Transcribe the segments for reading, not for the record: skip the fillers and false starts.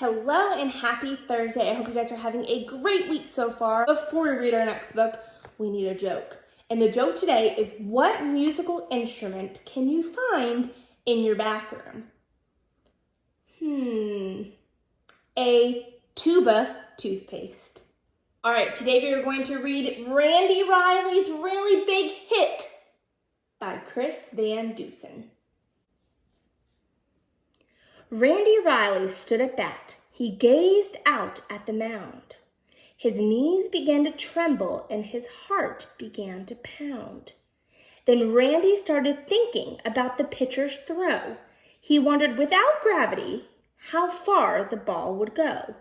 Hello and happy Thursday. I hope you guys are having a great week so far. Before we read our next book, we need a joke. And the joke today is, what musical instrument can you find in your bathroom? A tuba toothpaste. All right, today we are going to read Randy Riley's Really Big Hit by Chris Van Dusen. Randy Riley stood at bat. He gazed out at the mound. His knees began to tremble and his heart began to pound. Then Randy started thinking about the pitcher's throw. He wondered, without gravity, how far the ball would go.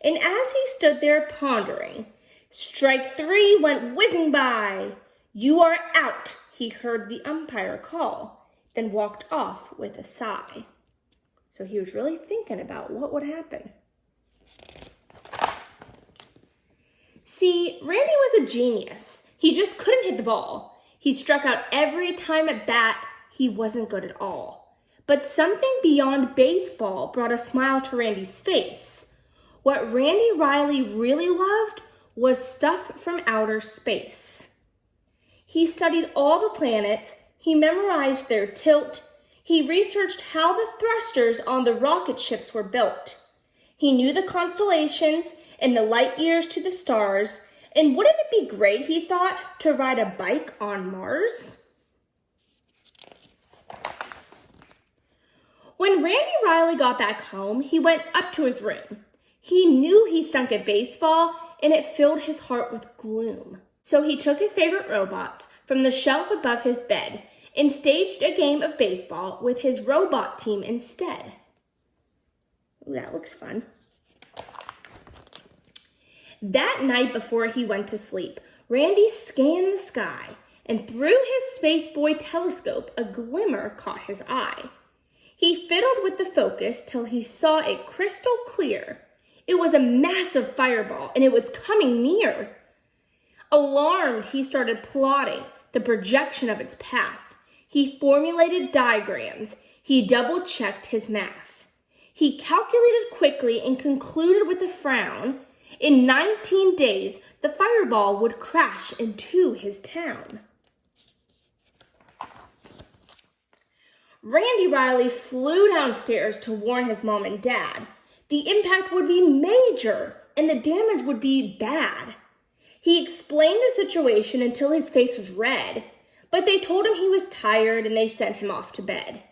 And as he stood there pondering, strike three went whizzing by. "You are out," he heard the umpire call, then walked off with a sigh. So he was really thinking about what would happen. See, Randy was a genius. He just couldn't hit the ball. He struck out every time at bat. He wasn't good at all. But something beyond baseball brought a smile to Randy's face. What Randy Riley really loved was stuff from outer space. He studied all the planets. He memorized their tilt. He researched how the thrusters on the rocket ships were built. He knew the constellations and the light years to the stars. And wouldn't it be great, he thought, to ride a bike on Mars? When Randy Riley got back home, he went up to his room. He knew he stunk at baseball, and it filled his heart with gloom. So he took his favorite robots from the shelf above his bed and staged a game of baseball with his robot team instead. Ooh, that looks fun. That night before he went to sleep, Randy scanned the sky, and through his Spaceboy telescope, a glimmer caught his eye. He fiddled with the focus till he saw it crystal clear. It was a massive fireball, and it was coming near. Alarmed, he started plotting the projection of its path. He formulated diagrams. He double-checked his math. He calculated quickly and concluded with a frown. In 19 days, the fireball would crash into his town. Randy Riley flew downstairs to warn his mom and dad. The impact would be major and the damage would be bad. He explained the situation until his face was red, but they told him he was tired and they sent him off to bed.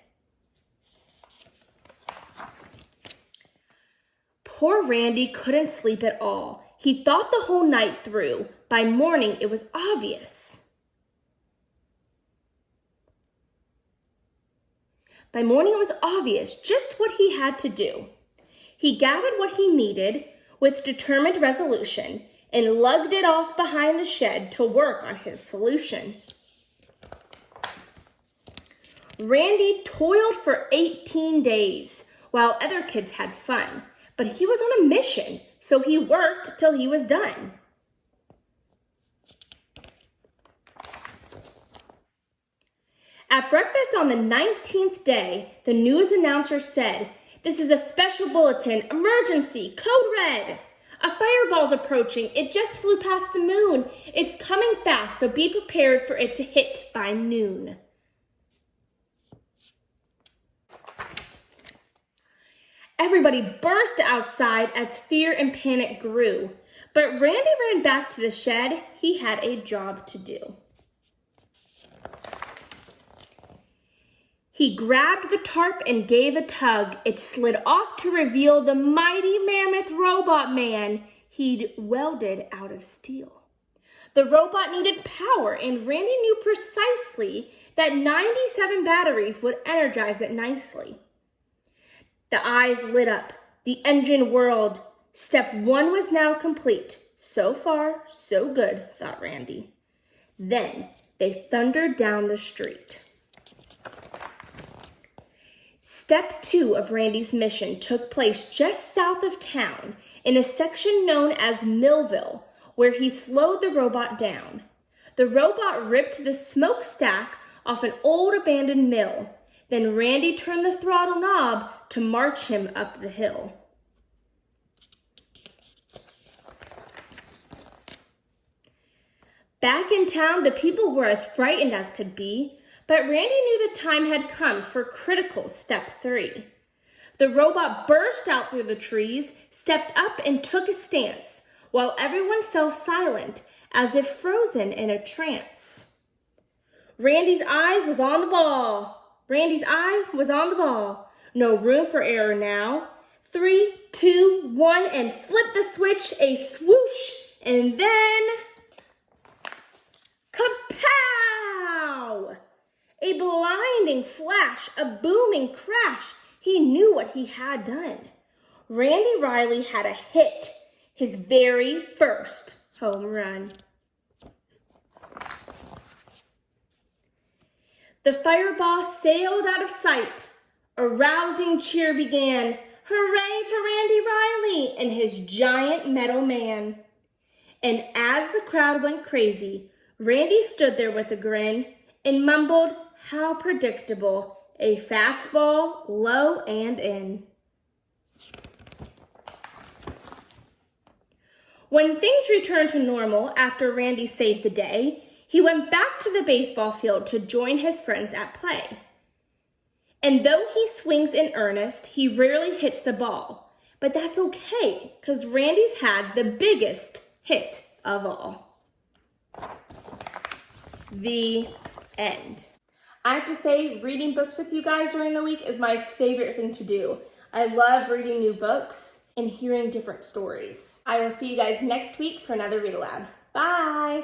Poor Randy couldn't sleep at all. He thought the whole night through. By morning, it was obvious. Just what he had to do. He gathered what he needed with determined resolution and lugged it off behind the shed to work on his solution. Randy toiled for 18 days while other kids had fun, but he was on a mission, so he worked till he was done. At breakfast on the 19th day, the news announcer said, "This is a special bulletin, emergency, code red. A fireball's approaching. It just flew past the moon. It's coming fast, so be prepared for it to hit by noon." Everybody burst outside as fear and panic grew. But Randy ran back to the shed. He had a job to do. He grabbed the tarp and gave a tug. It slid off to reveal the mighty mammoth robot man he'd welded out of steel. The robot needed power, and Randy knew precisely that 97 batteries would energize it nicely. The eyes lit up. The engine whirled. Step one was now complete. So far, so good, thought Randy. Then they thundered down the street. Step 2 of Randy's mission took place just south of town in a section known as Millville, where he slowed the robot down. The robot ripped the smokestack off an old abandoned mill. Then Randy turned the throttle knob to march him up the hill. Back in town, the people were as frightened as could be, but Randy knew the time had come for critical step 3. The robot burst out through the trees, stepped up, and took a stance, while everyone fell silent as if frozen in a trance. Randy's eye was on the ball. No room for error now. 3, 2, 1, and flip the switch, a swoosh, and then kapow! A blinding flash, a booming crash. He knew what he had done. Randy Riley had a hit, his very first home run. The fireball sailed out of sight. A rousing cheer began. Hooray for Randy Riley and his giant metal man. And as the crowd went crazy, Randy stood there with a grin and mumbled, how predictable, a fastball, low and in. When things returned to normal after Randy saved the day, he went back to the baseball field to join his friends at play. And though he swings in earnest, he rarely hits the ball. But that's okay, because Randy's had the biggest hit of all. The end. I have to say, reading books with you guys during the week is my favorite thing to do. I love reading new books and hearing different stories. I will see you guys next week for another Read Aloud. Bye!